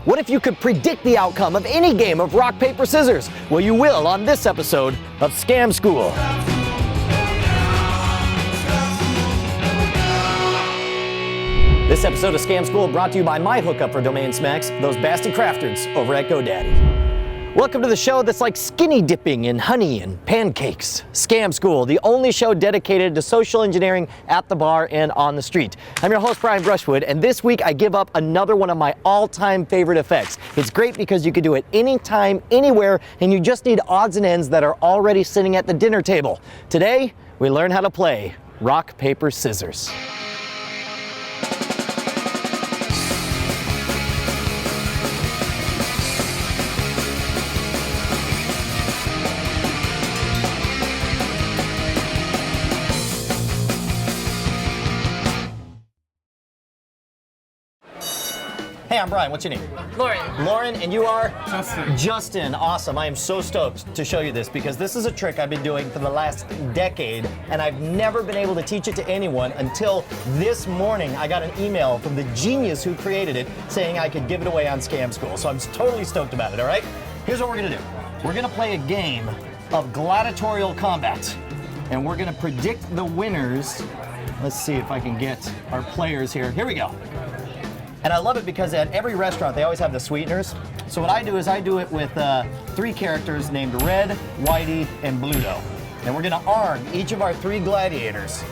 What if you could predict the outcome of any game of rock, paper, scissors? Well, you will on this episode of Scam School. This episode of Scam School brought to you by my hookup for domain smacks, those bastard crafters over at GoDaddy. Welcome to the show that's like skinny dipping in honey and pancakes. Scam School, the only show dedicated to social engineering at the bar and on the street. I'm your host, Brian Brushwood, and this week I give up another one of my all-time favorite effects. It's great because you can do it anytime, anywhere, and you just need odds and ends that are already sitting at the dinner table. Today, we learn how to play rock, paper, scissors. Hey, I'm Brian. What's your name? Lauren. Lauren, and you are? Justin. Justin. Awesome. I am so stoked to show you this because this is a trick I've been doing for the last decade, and I've never been able to teach it to anyone until this morning. I got an email from the genius who created it saying I could give it away on Scam School. So I'm totally stoked about it, all right? Here's what we're going to do. We're going to play a game of gladiatorial combat, and we're going to predict the winners. Let's see if I can get our players here. Here we go. And I love it because at every restaurant, they always have the sweeteners. So what I do is I do it with 3 characters named Red, Whitey, and Bluto. And we're gonna arm each of our 3 gladiators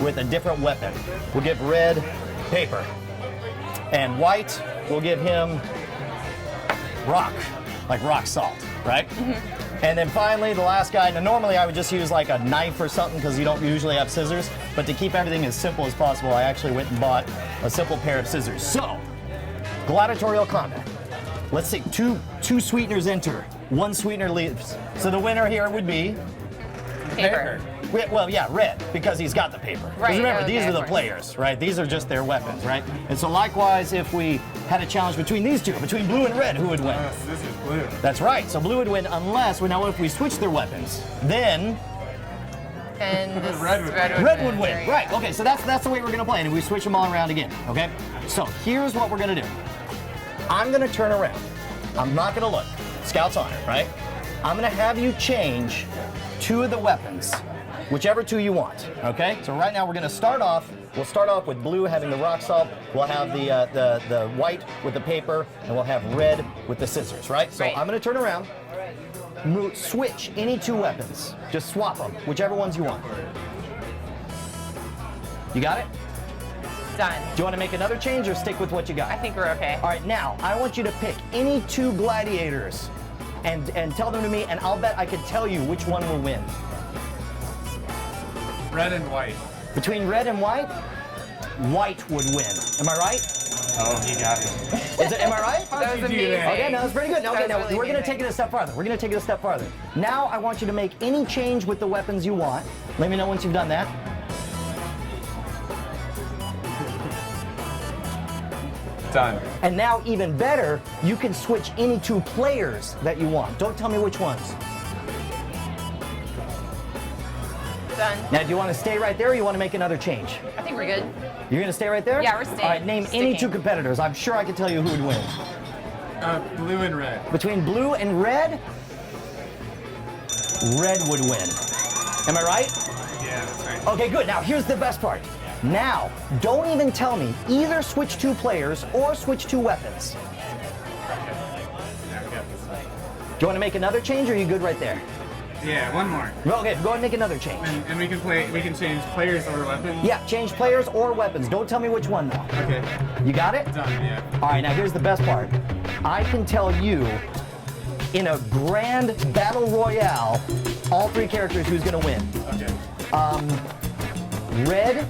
with a different weapon. We'll give Red paper. And White, we'll give him rock, like rock salt, right? Mm-hmm. And then finally, the last guy, now normally I would just use like a knife or something because you don't usually have scissors, but to keep everything as simple as possible, I actually went and bought a simple pair of scissors. So, gladiatorial combat. Let's see, two sweeteners enter, 1 sweetener leaves. So the winner here would be? Paper. Well, yeah, Red, because he's got the paper. 'Cause Right, remember, okay, these are of the course. players, right? These are just their weapons, right? And so likewise, if we had a challenge between these two, between Blue and Red, who would win? This is blue. That's right, so Blue would win unless, well, now if we switch their weapons, then And this Red would Red would win. Right, okay, so that's the way we're gonna play, and we switch them all around again, okay? So here's what we're gonna do. I'm gonna turn around. I'm not gonna look. Scout's honor, right? I'm gonna have you change 2 of the weapons, whichever 2 you want, okay? So right now we're gonna start off, we'll start off with Blue having the rock salt, we'll have the White with the paper, and we'll have Red with the scissors, right? So Right. I'm gonna turn around, switch any 2 weapons. Just swap them, whichever ones you want. You got it? Done. Do you want to make another change or stick with what you got? I think we're okay. All right, now I want you to pick any 2 gladiators and tell them to me, and I'll bet I could tell you which one will win. Red and white. Between Red and White, White would win. Am I right? Oh, he got it. Am I right? That was you do amazing. that? Okay, no, that's pretty good. That Okay, was now really we're going to amazing. take it a step farther. We're going to take it a step farther. Now I want you to make any change with the weapons you want. Let me know once you've done that. Done. And now, even better, you can switch any 2 players that you want. Don't tell me which ones. Done. Now, do you want to stay right there or you want to make another change? I think we're good. You're going to stay right there? Yeah, we're staying. All right, name any Sticking. 2 competitors. I'm sure I can tell you who would win. Blue and red. Between Blue and Red, Red would win. Am I right? Yeah, that's right. Okay, good. Now, here's the best part. Now, don't even tell me. Either switch 2 players or switch 2 weapons. Yeah, we got this. Do you want to make another change or are you good right there? Yeah, one more. Okay, go ahead and make another change. And we can change players or weapons. Yeah, change players or weapons. Don't tell me which one though. Okay. You got it? Done, yeah. All right, now here's the best part. I can tell you in a grand battle royale, all 3 characters who's gonna win. Okay. Red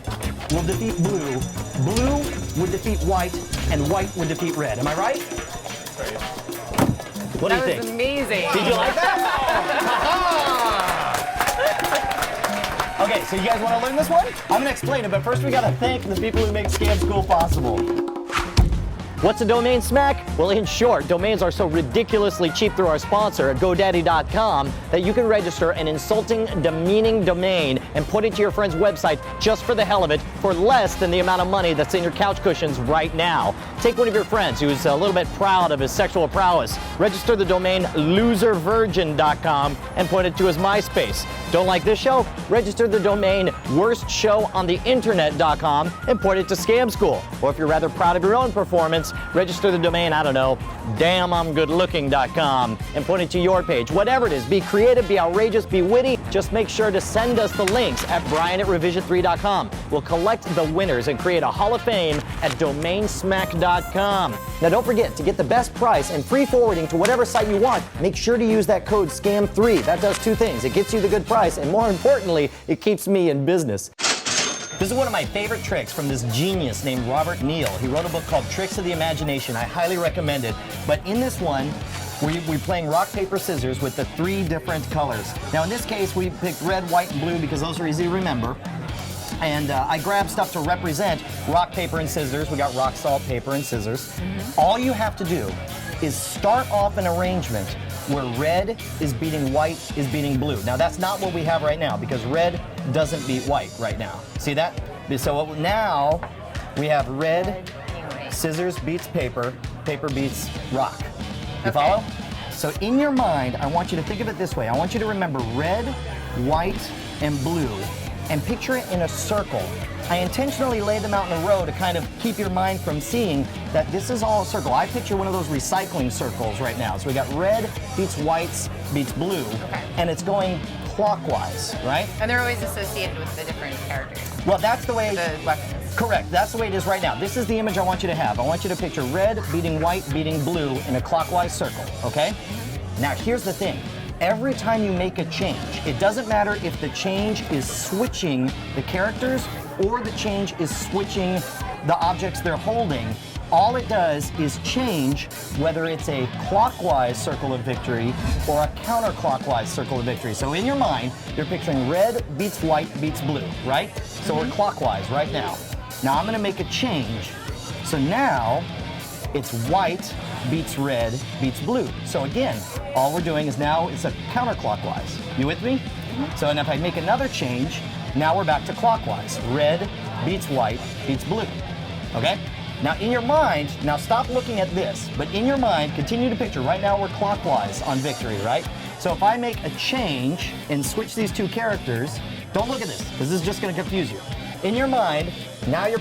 will defeat Blue, Blue would defeat White, and White would defeat Red. Am I right? Right. What do you That think? was amazing. Did you like that? Okay, so you guys want to learn this one? I'm going to explain it, but first we got to thank the people who make Scam School possible. What's a domain smack? Well, in short, domains are so ridiculously cheap through our sponsor at GoDaddy.com that you can register an insulting, demeaning domain and put it to your friend's website just for the hell of it for less than the amount of money that's in your couch cushions right now. Take one of your friends who's a little bit proud of his sexual prowess, register the domain loservirgin.com and put it to his MySpace. Don't like this show? Register the domain worstshowontheinternet.com and put it to Scam School. Or if you're rather proud of your own performance, register the domain, I don't know, damnI'mGoodLooking.com and put it to your page. Whatever it is, be creative, be outrageous, be witty. Just make sure to send us the links at brian@revision3.com. We'll collect the winners and create a Hall of Fame at domainsmack.com. Now don't forget, to get the best price and free forwarding to whatever site you want, make sure to use that code SCAM3. That does two things. It gets you the good price, and more importantly, it keeps me in business. This is one of my favorite tricks from this genius named Robert Neal. He wrote a book called Tricks of the Imagination. I highly recommend it. But in this one, we're playing rock, paper, scissors with the 3 different colors. Now in this case, we picked red, white, and blue because those are easy to remember. And I grabbed stuff to represent rock, paper, and scissors. We got rock, salt, paper, and scissors. All you have to do is start off an arrangement where red is beating white is beating blue. Now that's not what we have right now because red doesn't beat white right now. See that? So now we have red, scissors beats paper, paper beats rock. You follow? So in your mind, I want you to think of it this way. I want you to remember red, white, and blue and picture it in a circle. I intentionally lay them out in a row to kind of keep your mind from seeing that this is all a circle. I picture one of those recycling circles right now. So we got red beats whites beats blue, and it's going clockwise, right? And they're always associated with the different characters. Well, that's the way. The weapons. Correct. That's the way it is right now. This is the image I want you to have. I want you to picture red beating white beating blue in a clockwise circle, okay? Now, here's the thing. Every time you make a change, it doesn't matter if the change is switching the characters or the change is switching the objects they're holding. All it does is change whether it's a clockwise circle of victory or a counterclockwise circle of victory. So in your mind, you're picturing red beats white beats blue, right? So we're clockwise right now. Now I'm gonna make a change. So now it's white beats red beats blue. So again, all we're doing is now it's a counterclockwise. You with me? So and if I make another change, now we're back to clockwise. Red beats white beats blue. Okay? Now in your mind, now stop looking at this, but in your mind, continue to picture. Right now we're clockwise on victory, right? So if I make a change and switch these 2 characters, don't look at this, because this is just gonna confuse you. In your mind, now you're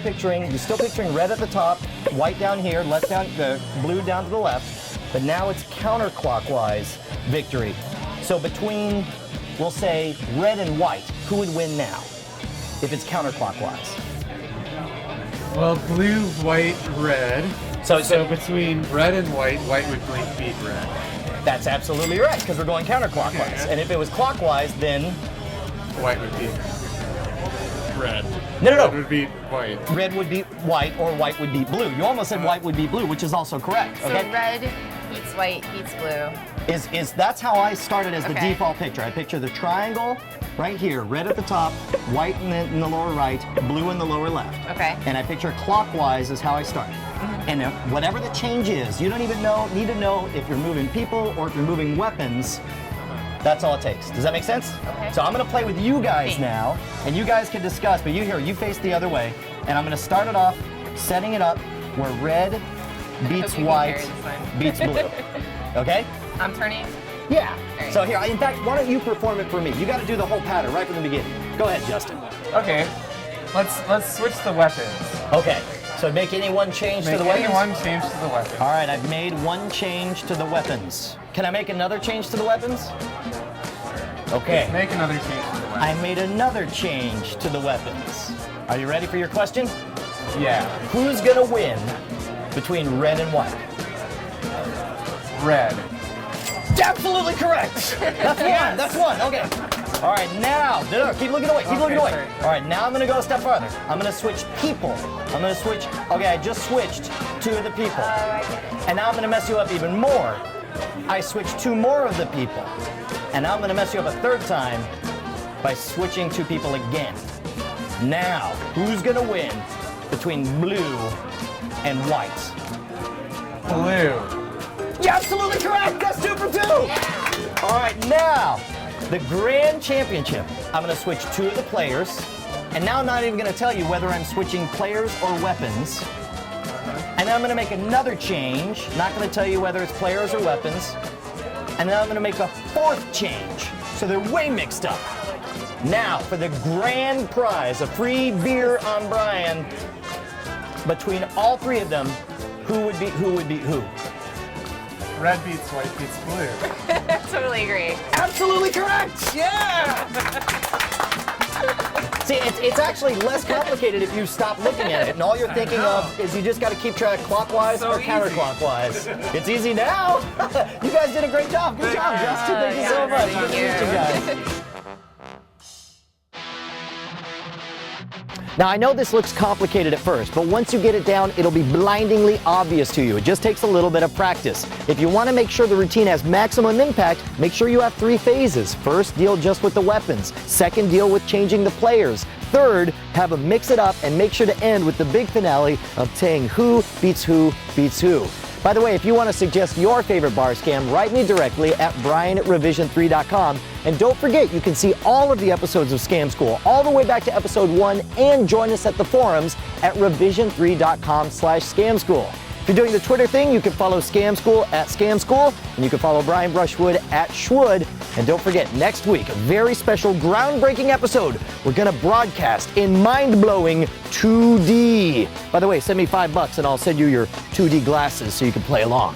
still picturing red at the top, white down here, left down, blue down to the left, but now it's counterclockwise victory. So between, we'll say, red and white, who would win now if it's counterclockwise? Well, blue, white, red. So between red and white, white would beat red. That's absolutely right, because we're going counterclockwise. Okay. And if it was clockwise, then White would beat red. No. Red would beat white. Red would beat white or white would beat blue. You almost said white would beat blue, which is also correct. So Okay. red beats white beats blue. Is that's how I started as the Okay. default picture. I picture the triangle right here, red at the top, white in the lower right, blue in the lower left. Okay. And I picture clockwise is how I start. And whatever the change is, you don't even need to know if you're moving people or if you're moving weapons. That's all it takes. Does that make sense? Okay. So I'm gonna play with you guys Thanks. now, and you guys can discuss, but you face the other way, and I'm gonna start it off, setting it up where red beats hope you can white carry this one. beats blue. Okay? I'm turning. Yeah. Alright. So here, in fact, why don't you perform it for me? You gotta do the whole pattern right from the beginning. Go ahead, Justin. Okay. Let's switch the weapons. Okay. So make any one change to Make the weapons? any one change to the weapon. All right, I've made one change to the weapons. Can I make another change to the weapons? Okay. Make another change to the weapon. I made another change to the weapons. Are you ready for your question? Yeah. Who's gonna win between red and white? Red. Absolutely correct. That's one. That's one. Okay. All right, now, no, keep looking away. Keep looking away. sorry. All right, now I'm gonna go a step farther. I'm gonna switch people. I'm gonna switch. Okay, I just switched 2 of the people, and now I'm gonna mess you up even more. I switched 2 more of the people, and now I'm gonna mess you up a 3rd time by switching 2 people again. Now, who's gonna win between blue and white? Blue. You're absolutely correct. That's 2 for 2. All right, now the grand championship. I'm going to switch 2 of the players. And now I'm not even going to tell you whether I'm switching players or weapons. And then I'm going to make another change. Not going to tell you whether it's players or weapons. And then I'm going to make a 4th change. So they're way mixed up. Now for the grand prize, a free beer on Brian. Between all 3 of them, who would beat who? Red beats white beats blue. Totally agree. Absolutely correct! Yeah! See, it's actually less complicated if you stop looking at it, and all you're thinking of is you just got to keep track clockwise So or easy. counterclockwise. It's easy now. You guys did a great job. Good job, Justin. Thank you so much. Good to meet you guys. Now, I know this looks complicated at first, but once you get it down, it'll be blindingly obvious to you. It just takes a little bit of practice. If you want to make sure the routine has maximum impact, make sure you have 3 phases. First, deal just with the weapons. Second, deal with changing the players. Third, have them mix it up and make sure to end with the big finale of saying who beats who beats who. By the way, if you want to suggest your favorite bar scam, write me directly at brian@revision3.com. And don't forget, you can see all of the episodes of Scam School all the way back to episode 1 and join us at the forums at revision3.com/scamschool. If you're doing the Twitter thing, you can follow Scam School at Scam School, and you can follow Brian Brushwood at Schwood. And don't forget, next week, a very special groundbreaking episode. We're going to broadcast in mind-blowing 2D. By the way, send me $5 and I'll send you your 2D glasses so you can play along.